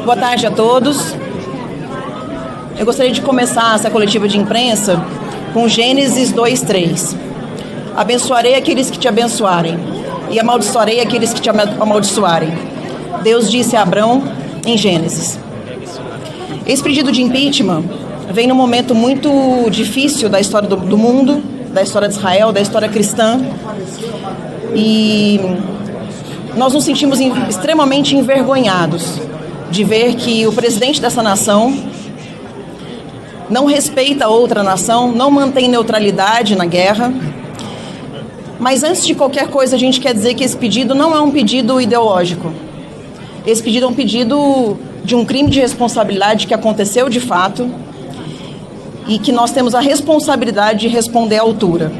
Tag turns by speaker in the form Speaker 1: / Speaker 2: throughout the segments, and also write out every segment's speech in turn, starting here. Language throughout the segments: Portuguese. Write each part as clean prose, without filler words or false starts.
Speaker 1: Boa tarde a todos. Eu gostaria de começar essa coletiva de imprensa com Gênesis 2:3. Abençoarei aqueles que te abençoarem e amaldiçoarei aqueles que te amaldiçoarem. Deus disse a Abrão em Gênesis. Esse pedido de impeachment vem num momento muito difícil da história do mundo, da história de Israel, da história cristã. E nós nos sentimos extremamente envergonhados de ver que o presidente dessa nação não respeita outra nação, não mantém neutralidade na guerra. Mas antes de qualquer coisa, a gente quer dizer que esse pedido não é um pedido ideológico. Esse pedido é um pedido de um crime de responsabilidade que aconteceu de fato e que nós temos a responsabilidade de responder à altura.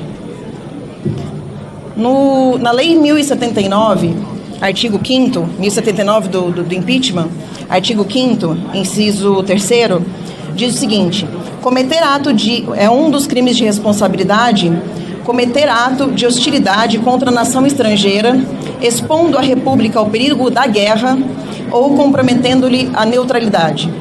Speaker 1: Na Lei 1079, artigo 5º, 1079 do impeachment, artigo 5º, inciso 3º, diz o seguinte: é um dos crimes de responsabilidade cometer ato de hostilidade contra a nação estrangeira, expondo a República ao perigo da guerra ou comprometendo-lhe a neutralidade.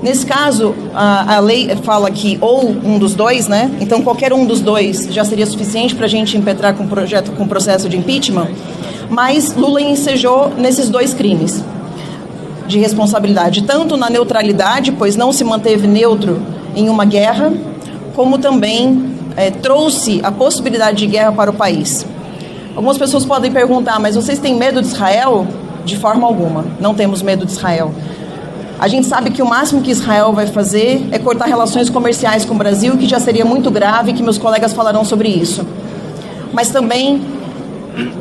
Speaker 1: Nesse caso, a lei fala que ou um dos dois, né? Então qualquer um dos dois já seria suficiente para a gente impetrar com processo de impeachment, mas Lula ensejou nesses dois crimes de responsabilidade, tanto na neutralidade, pois não se manteve neutro em uma guerra, como também trouxe a possibilidade de guerra para o país. Algumas pessoas podem perguntar, mas vocês têm medo de Israel? De forma alguma, não temos medo de Israel. A gente sabe que o máximo que Israel vai fazer é cortar relações comerciais com o Brasil, que já seria muito grave, que meus colegas falarão sobre isso. Mas também,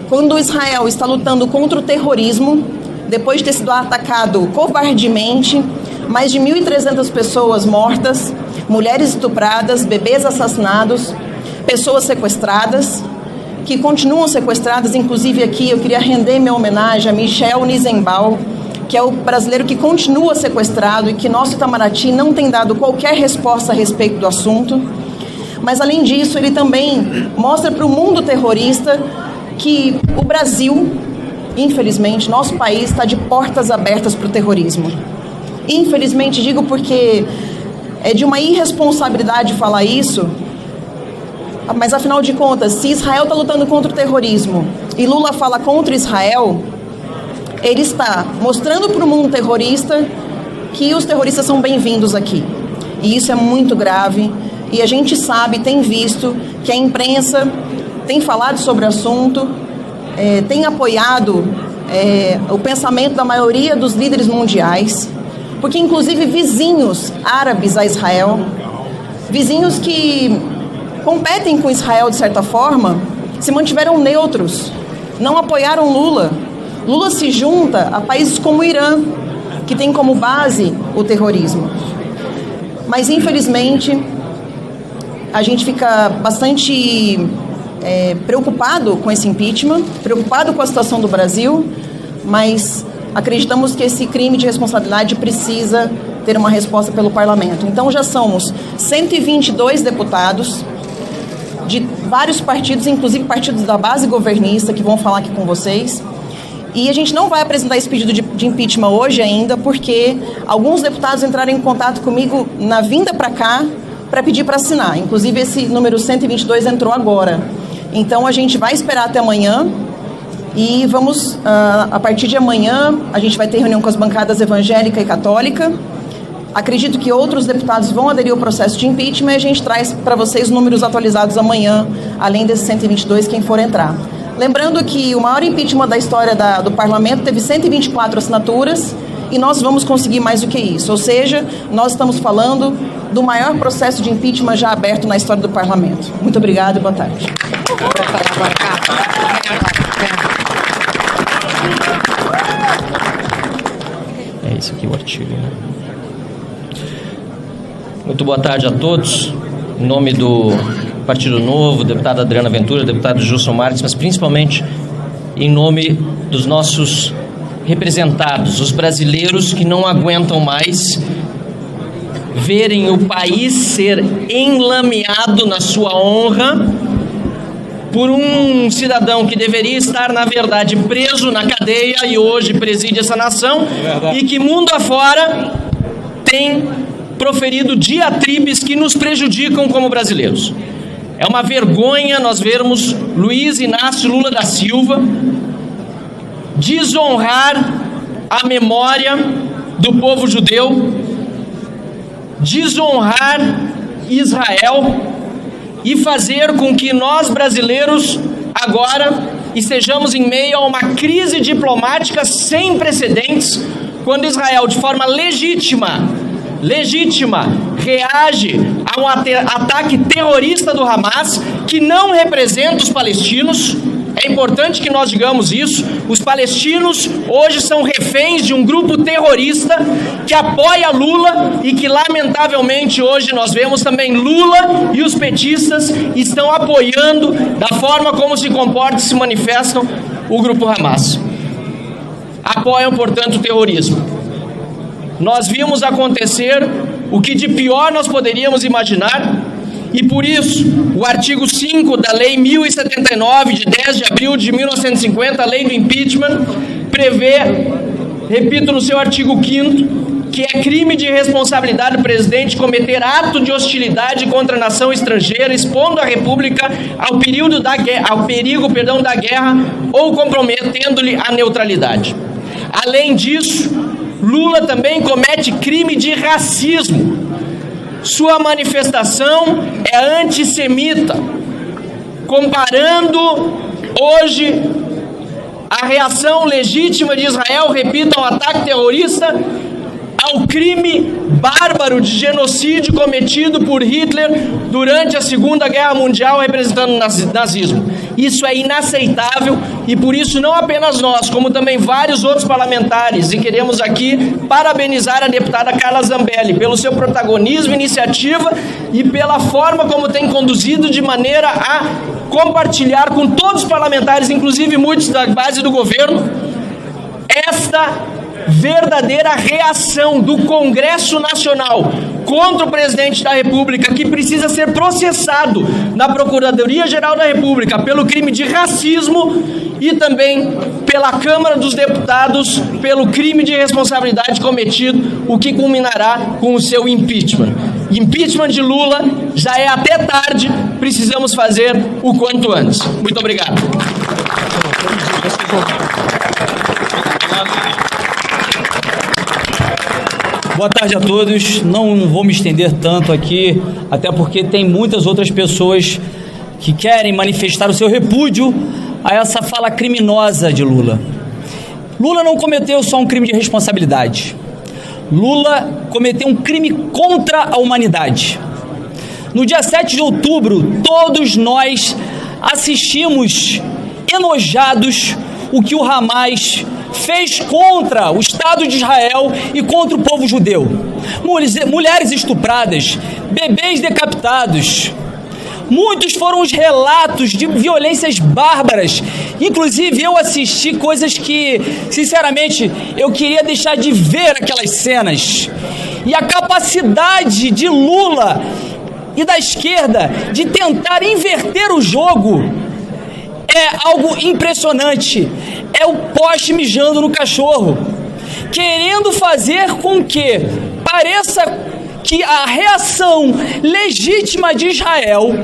Speaker 1: quando Israel está lutando contra o terrorismo, depois de ter sido atacado covardemente, mais de 1.300 pessoas mortas, mulheres estupradas, bebês assassinados, pessoas sequestradas, que continuam sequestradas. Inclusive aqui eu queria render minha homenagem a Michel Nizenbaum, que é o brasileiro que continua sequestrado e que nosso Itamaraty não tem dado qualquer resposta a respeito do assunto. Mas além disso, ele também mostra para o mundo terrorista que o Brasil, infelizmente, nosso país está de portas abertas para o terrorismo. Infelizmente, digo porque é de uma irresponsabilidade falar isso, mas afinal de contas, se Israel está lutando contra o terrorismo e Lula fala contra Israel, ele está mostrando para o mundo terrorista que os terroristas são bem-vindos aqui. E isso é muito grave, e a gente sabe, tem visto, que a imprensa tem falado sobre o assunto, tem apoiado o pensamento da maioria dos líderes mundiais, porque inclusive vizinhos árabes a Israel, vizinhos que competem com Israel de certa forma, se mantiveram neutros, não apoiaram Lula. Lula se junta a países como o Irã, que tem como base o terrorismo. Mas infelizmente a gente fica bastante preocupado com esse impeachment, preocupado com a situação do Brasil, mas acreditamos que esse crime de responsabilidade precisa ter uma resposta pelo parlamento. Então já somos 122 deputados de vários partidos, inclusive partidos da base governista, que vão falar aqui com vocês. E a gente não vai apresentar esse pedido de impeachment hoje ainda, porque alguns deputados entraram em contato comigo na vinda para cá para pedir para assinar. Inclusive esse número 122 entrou agora. Então a gente vai esperar até amanhã e vamos, a partir de amanhã, a gente vai ter reunião com as bancadas evangélica e católica. Acredito que outros deputados vão aderir ao processo de impeachment e a gente traz para vocês números atualizados amanhã, além desses 122, quem for entrar. Lembrando que o maior impeachment da história do parlamento teve 124 assinaturas e nós vamos conseguir mais do que isso. Ou seja, nós estamos falando do maior processo de impeachment já aberto na história do parlamento. Muito obrigada e boa tarde.
Speaker 2: É isso aqui o artigo, né? Muito boa tarde a todos. Em nome do Partido Novo, deputada Adriana Ventura, deputado Gilson Marques, mas principalmente em nome dos nossos representados, os brasileiros que não aguentam mais verem o país ser enlameado na sua honra por um cidadão que deveria estar, na verdade, preso na cadeia e hoje preside essa nação, e que mundo afora tem proferido diatribes que nos prejudicam como brasileiros. É uma vergonha nós vermos Luiz Inácio Lula da Silva desonrar a memória do povo judeu, desonrar Israel e fazer com que nós brasileiros agora estejamos em meio a uma crise diplomática sem precedentes, quando Israel, de forma legítima, reage a um ataque terrorista do Hamas, que não representa os palestinos. É importante que nós digamos isso. Os palestinos hoje são reféns de um grupo terrorista que apoia Lula e que, lamentavelmente, hoje nós vemos também Lula e os petistas estão apoiando, da forma como se comportam e se manifestam, o grupo Hamas. Apoiam, portanto, o terrorismo. Nós vimos acontecer o que de pior nós poderíamos imaginar, e por isso o artigo 5 da Lei 1079, de 10 de abril de 1950, a Lei do Impeachment, prevê, repito no seu artigo 5º, que é crime de responsabilidade do presidente cometer ato de hostilidade contra a nação estrangeira, expondo a República ao perigo da guerra ou comprometendo-lhe a neutralidade. Além disso, Lula também comete crime de racismo. Sua manifestação é antissemita, comparando hoje a reação legítima de Israel, repito, ao ataque terrorista, ao crime bárbaro de genocídio cometido por Hitler durante a Segunda Guerra Mundial, representando o nazismo. Isso é inaceitável e por isso não apenas nós, como também vários outros parlamentares, e queremos aqui parabenizar a deputada Carla Zambelli pelo seu protagonismo, iniciativa e pela forma como tem conduzido de maneira a compartilhar com todos os parlamentares, inclusive muitos da base do governo, esta verdadeira reação do Congresso Nacional contra o presidente da República, que precisa ser processado na Procuradoria-Geral da República pelo crime de racismo e também pela Câmara dos Deputados pelo crime de responsabilidade cometido, o que culminará com o seu impeachment. Impeachment de Lula já é até tarde, precisamos fazer o quanto antes. Muito obrigado.
Speaker 3: Boa tarde a todos. Não vou me estender tanto aqui, até porque tem muitas outras pessoas que querem manifestar o seu repúdio a essa fala criminosa de Lula. Lula não cometeu só um crime de responsabilidade. Lula cometeu um crime contra a humanidade. No dia 7 de outubro, todos nós assistimos enojados o que o Hamas fez contra o Estado de Israel e contra o povo judeu. Mulheres estupradas, bebês decapitados. Muitos foram os relatos de violências bárbaras. Inclusive, eu assisti coisas que, sinceramente, eu queria deixar de ver aquelas cenas. E a capacidade de Lula e da esquerda de tentar inverter o jogo é algo impressionante. É o poste mijando no cachorro, querendo fazer com que pareça que a reação legítima de Israel,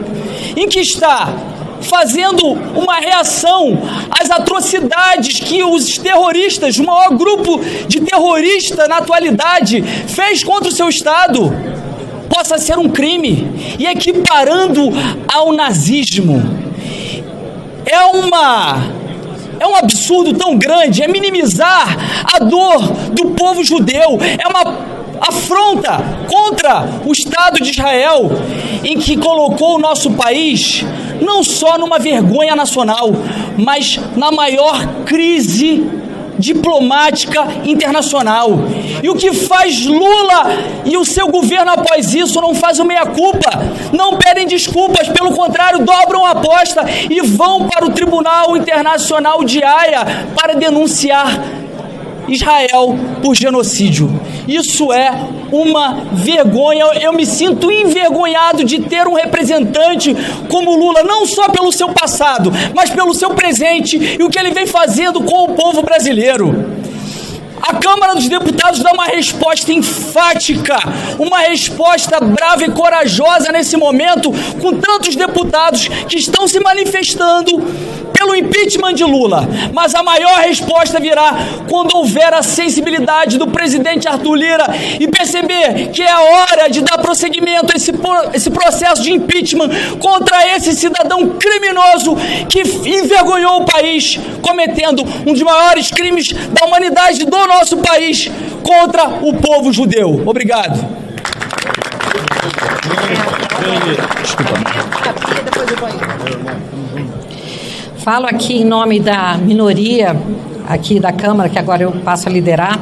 Speaker 3: em que está fazendo uma reação às atrocidades que os terroristas, o maior grupo de terroristas na atualidade, fez contra o seu Estado, possa ser um crime, e equiparando ao nazismo. É um absurdo tão grande, é minimizar a dor do povo judeu, é uma afronta contra o Estado de Israel, em que colocou o nosso país não só numa vergonha nacional, mas na maior crise diplomática internacional. E o que faz Lula e o seu governo após isso? Não faz o meia-culpa, não pedem desculpas, pelo contrário, dobram a aposta e vão para o Tribunal Internacional de Haia para denunciar Israel por genocídio. Isso é uma vergonha. Eu me sinto envergonhado de ter um representante como Lula, não só pelo seu passado, mas pelo seu presente e o que ele vem fazendo com o povo brasileiro. A Câmara dos Deputados dá uma resposta enfática, uma resposta brava e corajosa nesse momento, com tantos deputados que estão se manifestando pelo impeachment de Lula. Mas a maior resposta virá quando houver a sensibilidade do presidente Arthur Lira e perceber que é a hora de dar prosseguimento a esse processo de impeachment contra esse cidadão criminoso que envergonhou o país, cometendo um dos maiores crimes da humanidade do nosso país contra o povo judeu. Obrigado.
Speaker 4: Falo aqui em nome da minoria aqui da Câmara, que agora eu passo a liderar,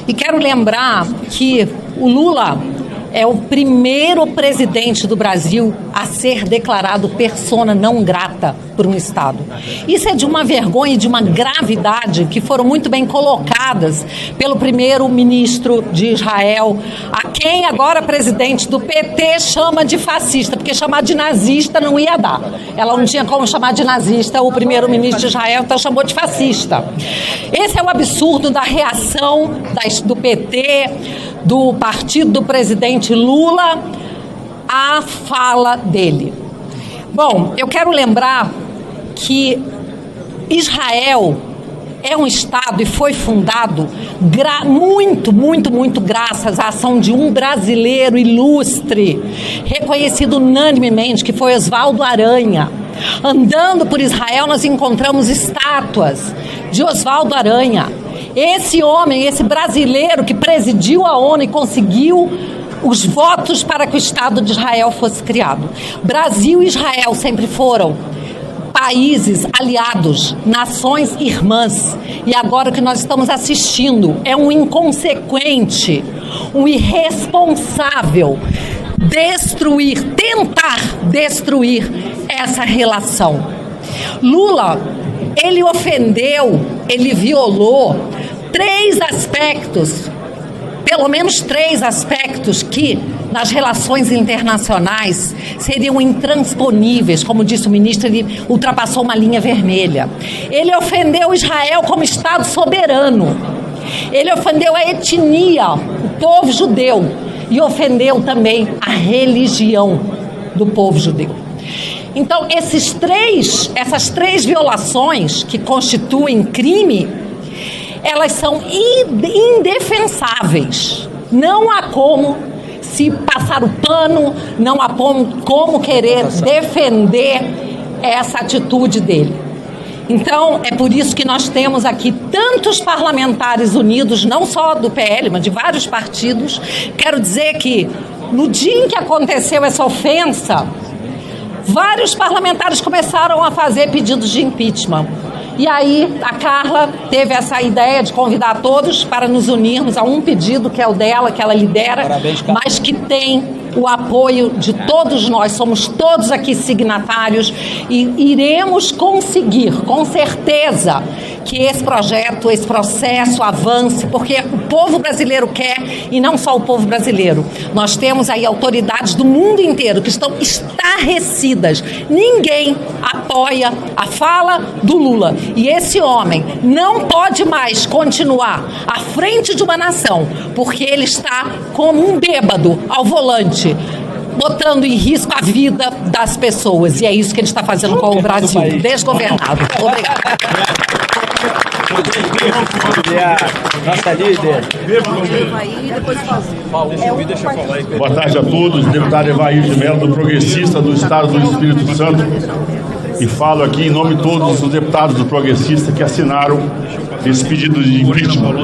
Speaker 4: e quero lembrar que o Lula é o primeiro presidente do Brasil a ser declarado persona não grata por um Estado. Isso é de uma vergonha e de uma gravidade que foram muito bem colocadas pelo primeiro-ministro de Israel, a quem agora presidente do PT chama de fascista, porque chamar de nazista não ia dar. Ela não tinha como chamar de nazista o primeiro-ministro de Israel, então chamou de fascista. Esse é o absurdo da reação do PT, do partido do presidente Lula, à fala dele. Bom, eu quero lembrar que Israel é um Estado e foi fundado muito graças à ação de um brasileiro ilustre, reconhecido unanimemente, que foi Oswaldo Aranha. Andando por Israel, nós encontramos estátuas de Oswaldo Aranha. Esse homem, esse brasileiro que presidiu a ONU e conseguiu os votos para que o Estado de Israel fosse criado. Brasil e Israel sempre foram países aliados, nações irmãs. E agora o que nós estamos assistindo é um inconsequente, um irresponsável tentar destruir essa relação. Lula, ele ofendeu, ele violou pelo menos três aspectos que, nas relações internacionais, seriam intransponíveis. Como disse o ministro, ele ultrapassou uma linha vermelha. Ele ofendeu Israel como Estado soberano. Ele ofendeu a etnia, o povo judeu, e ofendeu também a religião do povo judeu. Então, essas três violações que constituem crime, elas são indefensáveis. Não há como se passar o pano, não há como querer defender essa atitude dele. Então, é por isso que nós temos aqui tantos parlamentares unidos, não só do PL, mas de vários partidos. Quero dizer que, no dia em que aconteceu essa ofensa, vários parlamentares começaram a fazer pedidos de impeachment. E aí a Carla teve essa ideia de convidar todos para nos unirmos a um pedido que é o dela, que ela lidera, parabéns, mas que tem o apoio de todos nós, somos todos aqui signatários e iremos conseguir, com certeza, que esse projeto, esse processo avance, porque o povo brasileiro quer, e não só o povo brasileiro. Nós temos aí autoridades do mundo inteiro que estão estarrecidas. Ninguém apoia a fala do Lula. E esse homem não pode mais continuar à frente de uma nação, porque ele está como um bêbado ao volante, botando em risco a vida das pessoas. E é isso que ele está fazendo com o Brasil, desgovernado. Obrigada.
Speaker 5: Nossa líder. Boa tarde a todos. Deputado Evair de Mello, do Progressista do Estado do Espírito Santo. E falo aqui em nome de todos os deputados do Progressista que assinaram esse pedido de impeachment.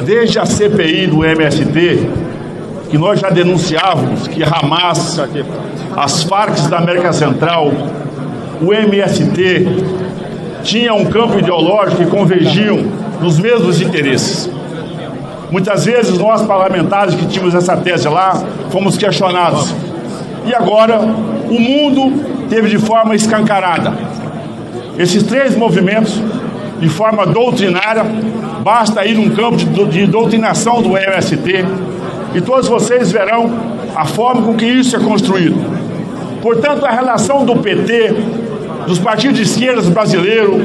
Speaker 5: Desde a CPI do MST, que nós já denunciávamos que Hamas, as Farc da América Central, o MST, tinha um campo ideológico e convergiam nos mesmos interesses. Muitas vezes nós, parlamentares que tínhamos essa tese lá, fomos questionados. E agora o mundo teve de forma escancarada esses três movimentos de forma doutrinária, basta ir num campo de doutrinação do MST, e todos vocês verão a forma com que isso é construído. Portanto, a relação do PT, dos partidos de esquerda brasileiros,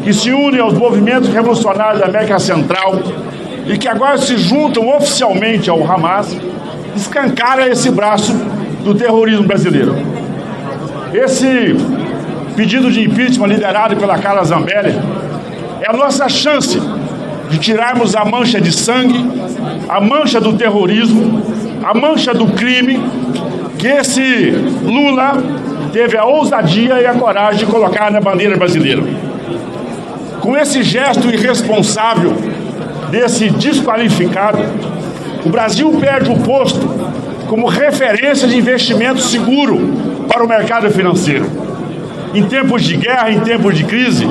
Speaker 5: que se unem aos movimentos revolucionários da América Central e que agora se juntam oficialmente ao Hamas, escancara esse braço do terrorismo brasileiro. Esse pedido de impeachment liderado pela Carla Zambelli é a nossa chance de tirarmos a mancha de sangue, a mancha do terrorismo, a mancha do crime que esse Lula teve a ousadia e a coragem de colocar na bandeira brasileira. Com esse gesto irresponsável desse desqualificado, o Brasil perde o posto como referência de investimento seguro para o mercado financeiro. Em tempos de guerra, em tempos de crise,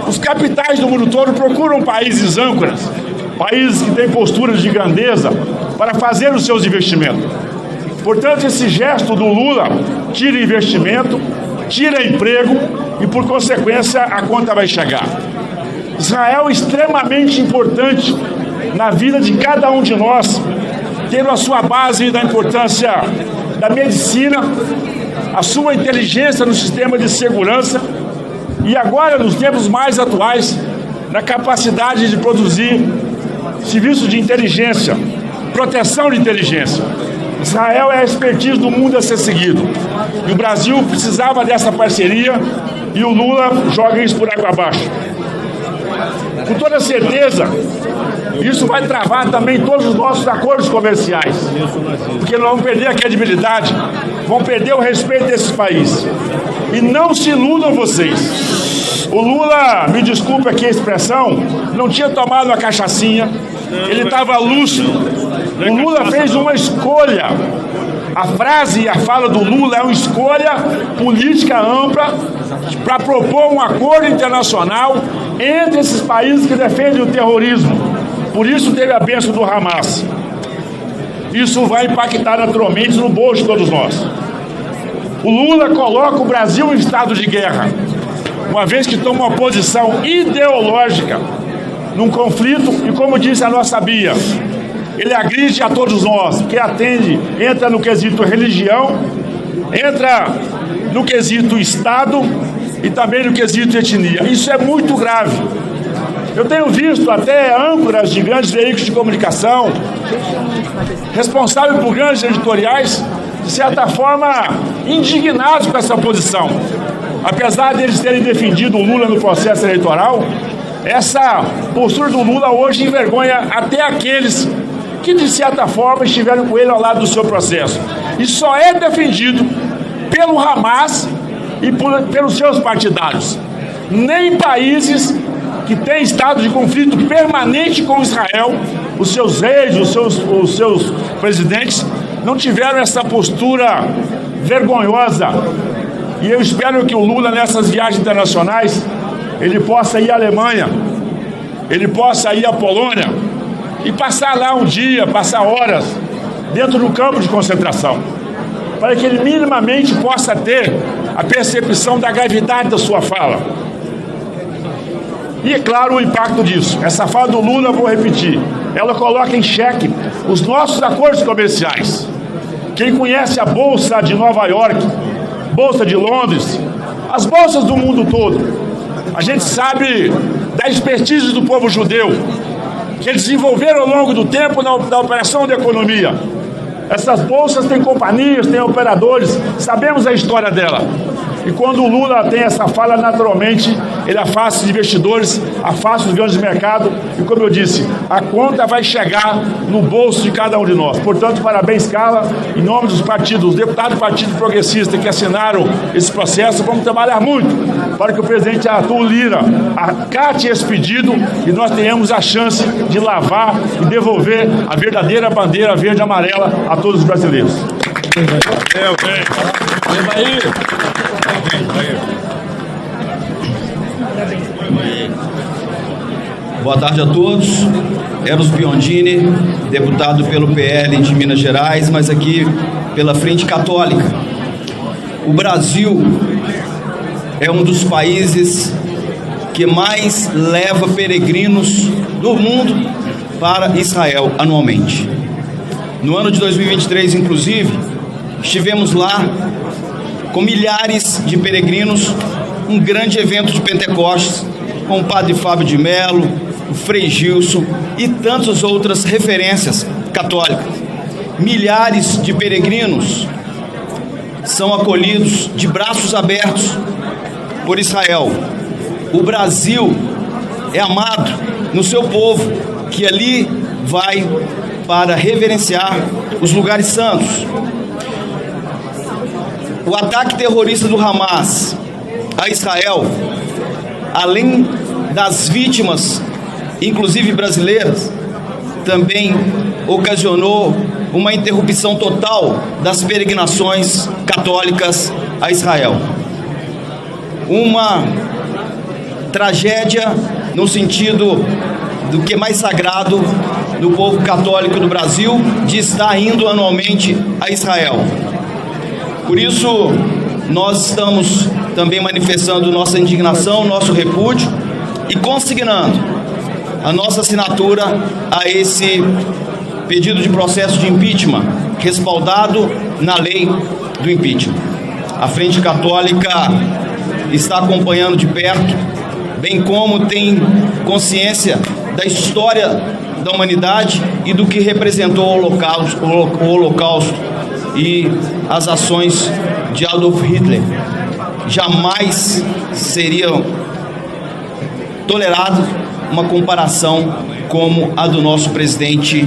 Speaker 5: os capitais do mundo todo procuram países âncoras, países que têm posturas de grandeza para fazer os seus investimentos. Portanto, esse gesto do Lula tira investimento, tira emprego e, por consequência, a conta vai chegar. Israel é extremamente importante na vida de cada um de nós, tendo a sua base da importância da medicina, a sua inteligência no sistema de segurança e agora, nos tempos mais atuais, na capacidade de produzir serviços de inteligência, proteção de inteligência. Israel é a expertise do mundo a ser seguido. E o Brasil precisava dessa parceria e o Lula joga isso por água abaixo. Com toda certeza, isso vai travar também todos os nossos acordos comerciais, porque nós vamos perder a credibilidade, vamos perder o respeito desses países. E não se iludam vocês. O Lula, me desculpe aqui a expressão, não tinha tomado uma cachaçinha, ele estava lúcido. O Lula fez uma escolha. A frase e a fala do Lula é uma escolha política ampla para propor um acordo internacional entre esses países que defendem o terrorismo. Por isso teve a bênção do Hamas. Isso vai impactar naturalmente no bolso de todos nós. O Lula coloca o Brasil em estado de guerra, uma vez que toma uma posição ideológica num conflito e, como disse a nossa Bia, ele agride a todos nós, que entra no quesito religião, entra no quesito Estado e também no quesito etnia. Isso é muito grave. Eu tenho visto até âncoras de grandes veículos de comunicação, responsáveis por grandes editoriais, de certa forma indignados com essa posição. Apesar deles terem defendido o Lula no processo eleitoral, essa postura do Lula hoje envergonha até aqueles que, de certa forma, estiveram com ele ao lado do seu processo. E só é defendido pelo Hamas e pelos seus partidários. Nem países que têm estado de conflito permanente com Israel, os seus reis, os seus presidentes, não tiveram essa postura vergonhosa. E eu espero que o Lula, nessas viagens internacionais, ele possa ir à Alemanha, ele possa ir à Polônia e passar lá um dia, passar horas dentro do campo de concentração, para que ele minimamente possa ter a percepção da gravidade da sua fala. E é claro o impacto disso. Essa fala do Lula, vou repetir, ela coloca em xeque os nossos acordos comerciais. Quem conhece a Bolsa de Nova York, Bolsa de Londres, as bolsas do mundo todo, a gente sabe da expertise do povo judeu, que eles desenvolveram ao longo do tempo na operação da economia. Essas bolsas têm companhias, têm operadores, sabemos a história dela. E quando o Lula tem essa fala, naturalmente, ele afasta os investidores, afasta os grandes mercados. E como eu disse, a conta vai chegar no bolso de cada um de nós. Portanto, parabéns, Carla. Em nome dos partidos, os deputados do Partido Progressista que assinaram esse processo, vamos trabalhar muito para que o presidente Arthur Lira acate esse pedido e nós tenhamos a chance de lavar e devolver a verdadeira bandeira verde e amarela a todos os brasileiros.
Speaker 6: Boa tarde a todos. Eros Biondini, deputado pelo PL de Minas Gerais, mas aqui pela Frente Católica. O Brasil é um dos países que que mais leva peregrinos do mundo para Israel anualmente. No ano de 2023, inclusive, estivemos lá com milhares de peregrinos, um grande evento de Pentecostes, com o padre Fábio de Mello, o Frei Gilson e tantas outras referências católicas. Milhares de peregrinos são acolhidos de braços abertos por Israel. O Brasil é amado no seu povo, que ali vai para reverenciar os lugares santos. O ataque terrorista do Hamas a Israel, além das vítimas, inclusive brasileiras, também ocasionou uma interrupção total das peregrinações católicas a Israel. Uma tragédia no sentido do que é mais sagrado do povo católico do Brasil, de estar indo anualmente a Israel. Por isso, nós estamos também manifestando nossa indignação, nosso repúdio e consignando a nossa assinatura a esse pedido de processo de impeachment, respaldado na lei do impeachment. A Frente Católica está acompanhando de perto, bem como tem consciência da história da humanidade e do que representou o Holocausto e as ações de Adolf Hitler. Jamais seriam toleradas uma comparação como a do nosso presidente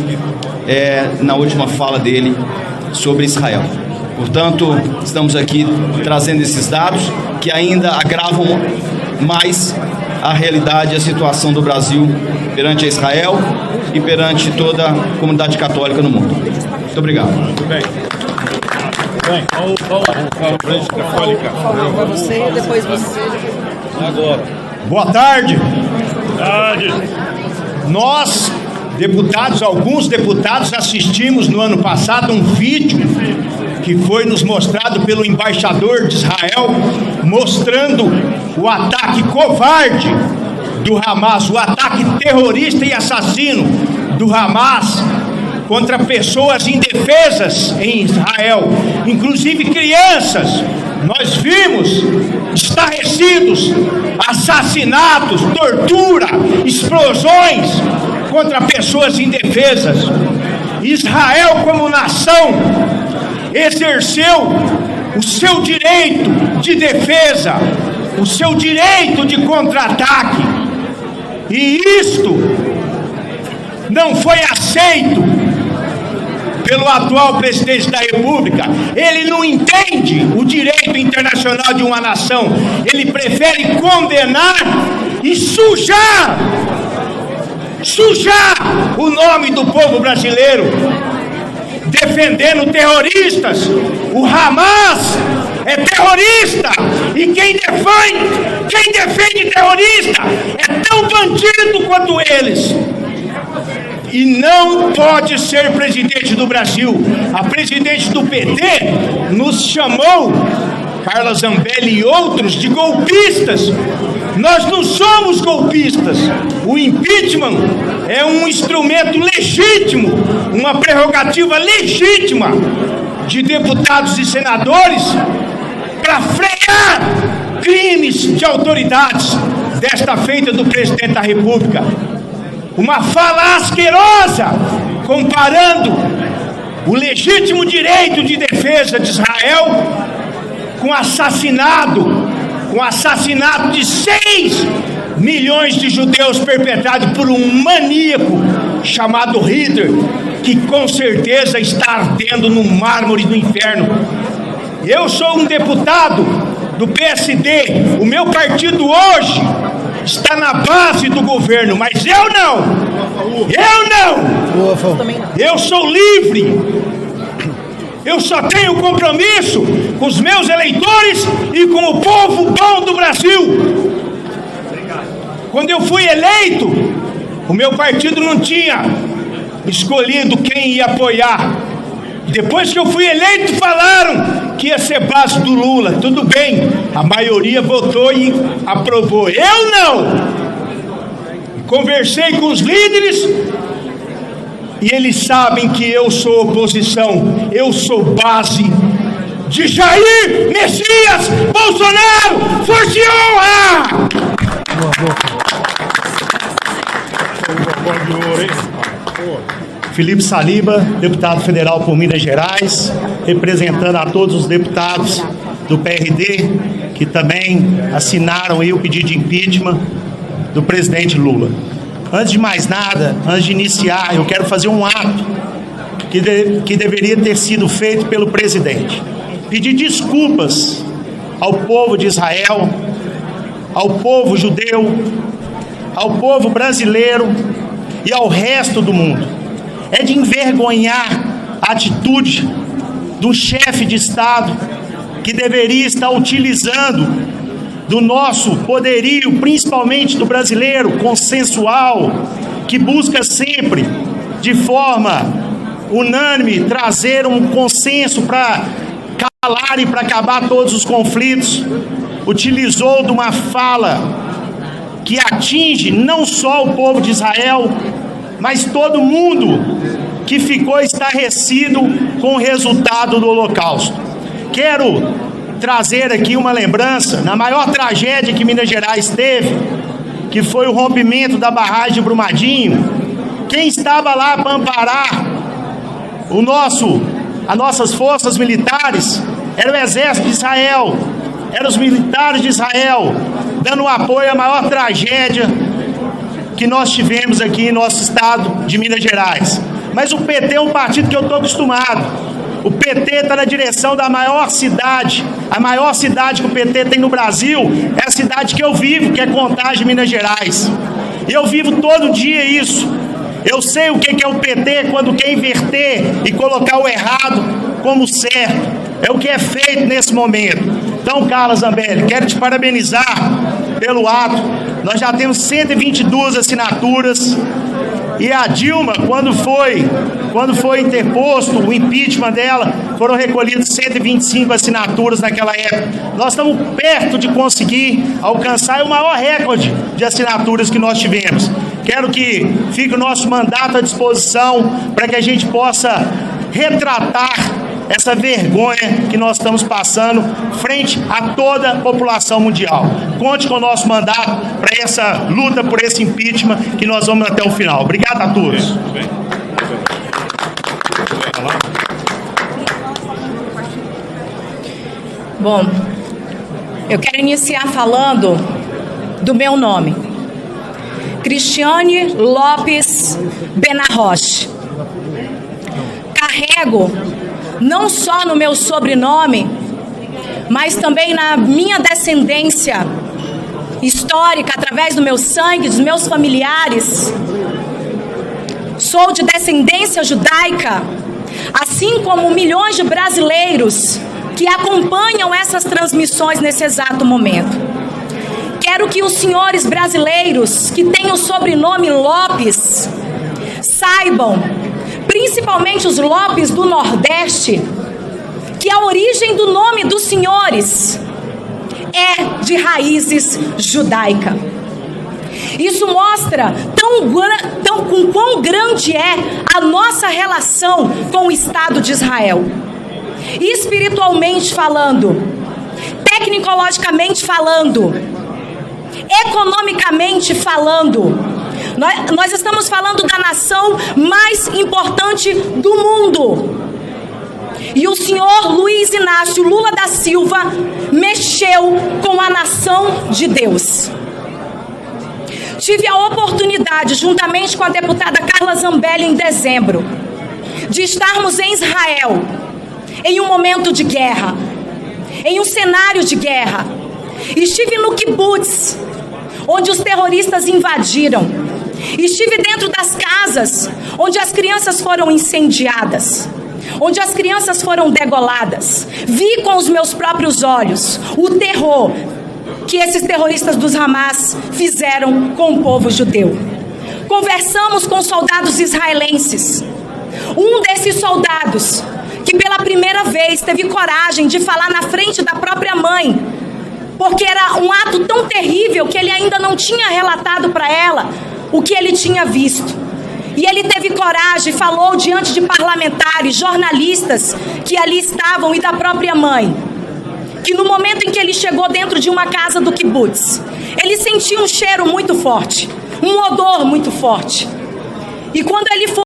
Speaker 6: na última fala dele sobre Israel. Portanto, estamos aqui trazendo esses dados que ainda agravam mais a realidade e a situação do Brasil perante Israel e perante toda a comunidade católica no mundo. Muito obrigado.
Speaker 5: Muito bem.
Speaker 1: Você, depois você.
Speaker 7: Agora. Boa tarde. Nós, deputados, alguns deputados, assistimos no ano passado um vídeo que foi nos mostrado pelo embaixador de Israel, mostrando o ataque covarde do Hamas, o ataque terrorista e assassino do Hamas contra pessoas indefesas em Israel, inclusive crianças. Nós vimos estarrecidos, assassinatos, tortura, explosões contra pessoas indefesas. Israel, como nação, exerceu o seu direito de defesa, o seu direito de contra-ataque, e isto não foi aceito pelo atual presidente da República. Ele não entende o direito internacional de uma nação, ele prefere condenar e sujar o nome do povo brasileiro, defendendo terroristas. O Hamas é terrorista, e quem defende terrorista é tão bandido quanto eles. E não pode ser presidente do Brasil. A presidente do PT nos chamou, Carla Zambelli e outros, de golpistas. Nós não somos golpistas. O impeachment é um instrumento legítimo, uma prerrogativa legítima de deputados e senadores para frear crimes de autoridades, desta feita do presidente da República. Uma fala asquerosa, comparando o legítimo direito de defesa de Israel com o assassinato de 6 milhões de judeus perpetrado por um maníaco chamado Hitler, que com certeza está ardendo no mármore do inferno. Eu sou um deputado do PSD, o meu partido hoje está na base do governo, mas eu não. Eu sou livre. Eu só tenho compromisso com os meus eleitores e com o povo bom do Brasil. Quando eu fui eleito, o meu partido não tinha escolhido quem ia apoiar. Depois que eu fui eleito, falaram que ia ser base do Lula. Tudo bem, a maioria votou e aprovou. Eu não! Conversei com os líderes e eles sabem que eu sou oposição. Eu sou base de Jair Messias Bolsonaro. Força e honra!
Speaker 8: Felipe Saliba, deputado federal por Minas Gerais, representando a todos os deputados do PRD que também assinaram aí o pedido de impeachment do presidente Lula. Antes de mais nada, antes de iniciar, eu quero fazer um ato que deveria ter sido feito pelo presidente. Pedir desculpas ao povo de Israel, ao povo judeu, ao povo brasileiro e ao resto do mundo. É de envergonhar a atitude do chefe de Estado que deveria estar utilizando do nosso poderio, principalmente do brasileiro consensual, que busca sempre, de forma unânime, trazer um consenso para calar e para acabar todos os conflitos. Utilizou de uma fala que atinge não só o povo de Israel, mas todo mundo que ficou estarrecido com o resultado do Holocausto. Quero trazer aqui uma lembrança na maior tragédia que Minas Gerais teve, que foi o rompimento da barragem de Brumadinho. Quem estava lá para amparar as nossas forças militares era o exército de Israel, eram os militares de Israel, dando apoio à maior tragédia que nós tivemos aqui em nosso estado de Minas Gerais. Mas o PT é um partido que eu estou acostumado. O PT está na direção da maior cidade. A maior cidade que o PT tem no Brasil é a cidade que eu vivo, que é Contagem, Minas Gerais. E eu vivo todo dia isso. Eu sei o que é o PT quando quer inverter e colocar o errado como certo. É o que é feito nesse momento. Então, Carla Zambelli, quero te parabenizar pelo ato. Nós já temos 122 assinaturas. E a Dilma, quando foi interposto o impeachment dela, foram recolhidas 125 assinaturas naquela época. Nós estamos perto de conseguir alcançar o maior recorde de assinaturas que nós tivemos. Quero que fique o nosso mandato à disposição para que a gente possa retratar essa vergonha que nós estamos passando frente a toda a população mundial. Conte com o nosso mandato para essa luta por esse impeachment que nós vamos até o final. Obrigado a todos.
Speaker 9: Bom, eu quero iniciar falando do meu nome. Cristiane Lopes Benarroche. Carrego não só no meu sobrenome, mas também na minha descendência histórica, através do meu sangue, dos meus familiares. Sou de descendência judaica, assim como milhões de brasileiros que acompanham essas transmissões nesse exato momento. Quero que os senhores brasileiros que têm o sobrenome Lopes saibam, principalmente os Lopes do Nordeste, que a origem do nome dos senhores é de raízes judaica. Isso mostra com quão grande é a nossa relação com o Estado de Israel. Espiritualmente falando, tecnologicamente falando, economicamente falando, nós estamos falando da nação mais importante do mundo. E o senhor Luiz Inácio Lula da Silva mexeu com a nação de Deus. Tive a oportunidade, juntamente com a deputada Carla Zambelli, em dezembro, de estarmos em Israel, em um momento de guerra, em um cenário de guerra. Estive no kibbutz, onde os terroristas invadiram. Estive dentro das casas, onde as crianças foram incendiadas, onde as crianças foram degoladas. Vi com os meus próprios olhos o terror que esses terroristas dos Hamas fizeram com o povo judeu. Conversamos com soldados israelenses. Um desses soldados que pela primeira vez teve coragem de falar na frente da própria mãe, porque era um ato tão terrível que ele ainda não tinha relatado para ela o que ele tinha visto. E ele teve coragem, falou diante de parlamentares, jornalistas que ali estavam e da própria mãe, que no momento em que ele chegou dentro de uma casa do kibbutz, ele sentiu um cheiro muito forte, um odor muito forte. E quando ele foi